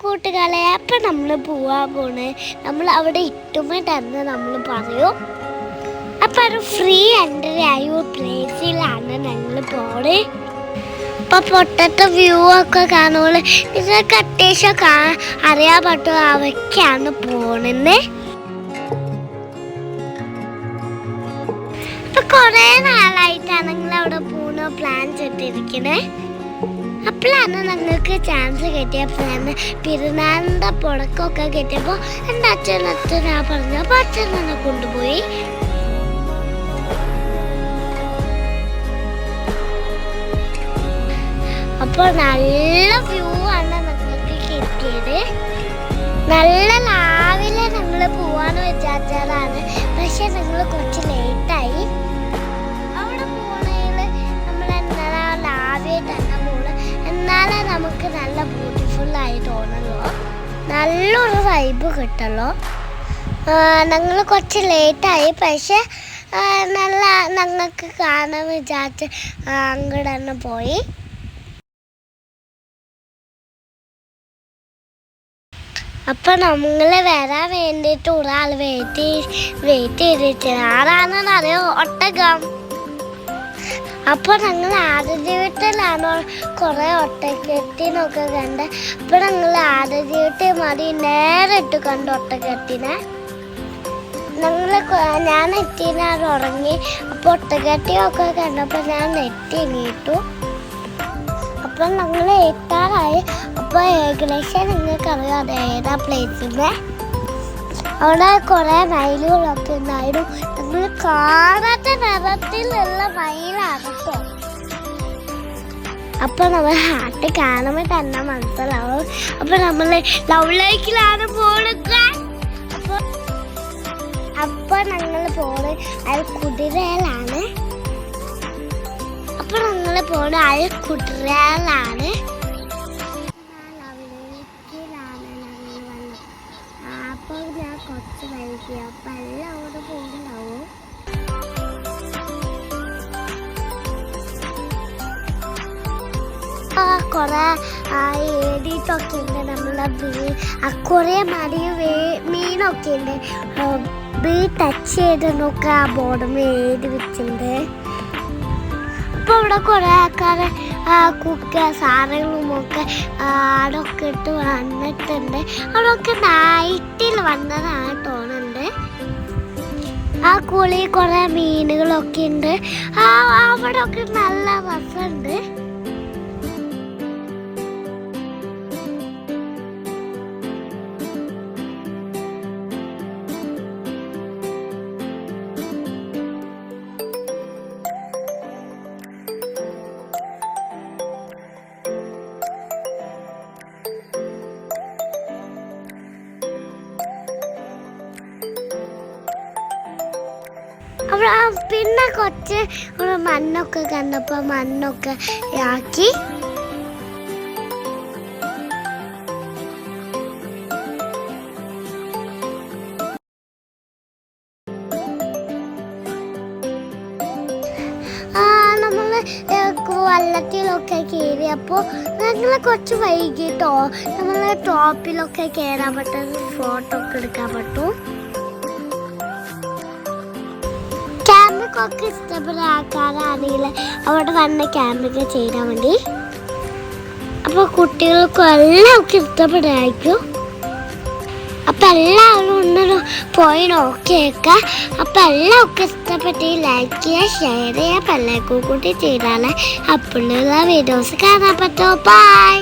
കൂട്ടുകാരെ, അപ്പം നമ്മൾ പോവാൻ പോണേ നമ്മൾ അവിടെ ഇട്ടുമെന്ന് നമ്മൾ പറയും. അപ്പം ഒരു ഫ്രീ എൻട്രി ആയ ഒരു പ്ലേസിലാണ് ഞങ്ങൾ പോണേ. അപ്പം പൊട്ടത്തെ വ്യൂ ഒക്കെ കാണുമ്പോൾ ഇതൊക്കെ അത്യാവശ്യം അറിയാൻ പറ്റും അവയ്ക്കാണ് പോണെന്ന്. അപ്പം കുറേ നാളായിട്ടാണ് ഞങ്ങൾ അവിടെ പോകുന്ന പ്ലാൻ ചെയ്തിരിക്കണേ. അപ്പോഴാണ് ഞങ്ങൾക്ക് ചാൻസ് കിട്ടിയപ്പോഴാണ് പെരുന്നാളിൻ്റെ പുടക്കമൊക്കെ കിട്ടിയപ്പോൾ എൻ്റെ അച്ഛൻ ഞാൻ പറഞ്ഞു. അപ്പോൾ അച്ഛൻ എന്നെ കൊണ്ടുപോയി. അപ്പോൾ നല്ല വ്യൂ ആണ് ഞങ്ങൾക്ക് കിട്ടിയത്. നല്ല രാവിലെ ഞങ്ങൾ പോവാന്ന് വിചാരിച്ചതാണ്, പക്ഷെ ഞങ്ങൾ കുറച്ച് ലേറ്റായി. അവിടെ പോണേൽ നമ്മൾ എന്നാലും രാവിലെ തന്നെ പോകണം, എന്നാലേ നമുക്ക് നല്ല ബ്യൂട്ടിഫുള്ളായി തോന്നുള്ളൂ, നല്ലൊരു വൈബ് കിട്ടുള്ളൂ. ഞങ്ങൾ കുറച്ച് ലേറ്റായി, പക്ഷെ നല്ല ഞങ്ങൾക്ക് കാണാൻ വിചാരിച്ച് അങ്ങോട്ട് തന്നെ പോയി. അപ്പം നമ്മൾ വരാൻ വേണ്ടിയിട്ട് ഒരാൾ വെയിറ്റ് ചെയ്തിട്ട് ആരാണെന്ന് അറിയോ? ഒട്ടകം. അപ്പോൾ ഞങ്ങൾ ആദ്യ വീട്ടിലാണ് കുറേ ഒട്ടകത്തിനൊക്കെ കണ്ട്. അപ്പോൾ ഞങ്ങൾ ആദ്യ വീട്ടിൽ മതി നേരെ ഇട്ട് കണ്ട് ഒട്ടകത്തിനെ. ഞാൻ എത്തിനാൾ ഉറങ്ങി. അപ്പോൾ ഒട്ടകത്തിയൊക്കെ കണ്ടപ്പോൾ ഞാൻ എണീറ്റു. അപ്പം ഞങ്ങൾ എത്താറായി. അപ്പോൾ ഏകദേശം നിങ്ങൾക്കറിയാം അത് ഏതാ പ്ലേസിൻ്റെ. അവിടെ കുറേ മയിലുകളൊക്കെ ഉണ്ടായിരുന്നു. ഞങ്ങൾ കാണാത്ത നിറത്തിലുള്ള മയിലാണ് കേട്ടോ. അപ്പോൾ നമ്മൾ ഹാർട്ട് കാണുമ്പോൾ തന്നെ മനസ്സിലാവും. അപ്പോൾ നമ്മൾ ലവ് ലേക്കിലാണ് പോകുന്നത്. അപ്പോൾ ഞങ്ങൾ പോകുന്നത് അത് കുതിരയിലാണ്. അപ്പോൾ ഞങ്ങൾ പോകുന്നത് അത് കുതിരയിലാണ്. അപ്പോൾ ഞാൻ കുറച്ച് വൈകി. അപ്പം എല്ലാം അവിടെ പോകുന്നുണ്ടാവും. കുറേ ഏടിയിട്ടൊക്കെ ഉണ്ട്. നമ്മളെ കുറേ മീനൊക്കെ ഉണ്ട്. ടച്ച് ചെയ്തെന്നൊക്കെ ആ ബോർഡിൽ എഴുതി വെച്ചിട്ടുണ്ട്. അപ്പോൾ ഇവിടെ കുറേ ആൾക്കാർ സാധനങ്ങളുമൊക്കെ അവിടെയൊക്കെ ഇട്ട് വന്നിട്ടുണ്ട്. അവിടെയൊക്കെ നൈറ്റിൽ വന്നതാണ് തോന്നുന്നുണ്ട്. ആ കുളിയിൽ കുറേ മീനുകളൊക്കെ ഉണ്ട്. അവിടെയൊക്കെ നല്ല രസമുണ്ട്. പിന്നെ കുറച്ച് മണ്ണൊക്കെ കണ്ടപ്പോൾ മണ്ണൊക്കെ ആക്കി. നമ്മൾ വെള്ളത്തിലൊക്കെ കയറിയപ്പോൾ ഞങ്ങൾ കുറച്ച് വൈകിട്ടോ നമ്മൾ ടോപ്പിലൊക്കെ കയറാൻ പറ്റും, ഫോട്ടോ ഒക്കെ എടുക്കാൻ പറ്റും. ക്യാമറയൊക്കെ ഇഷ്ടപ്പെടുന്ന ആൾക്കാരാണെങ്കിൽ അവിടെ വന്ന് ക്യാമറയൊക്കെ ചെയ്താൽ മതി. അപ്പോൾ കുട്ടികൾക്കും എല്ലാവർക്കും ഇഷ്ടപ്പെടുമായിരിക്കും. അപ്പം എല്ലാവരും ഒന്നൊരു പോയി നോക്കിയേക്കാം. അപ്പം എല്ലാവർക്കും ഇഷ്ടപ്പെട്ട് ലൈക്ക് ചെയ്യുക, ഷെയർ ചെയ്യുക, എല്ലാവർക്കും കൂട്ടി ചെയ്താൽ അപ്പോഴുള്ള വീഡിയോസ് കാണാൻ പറ്റുമോ. ബൈ.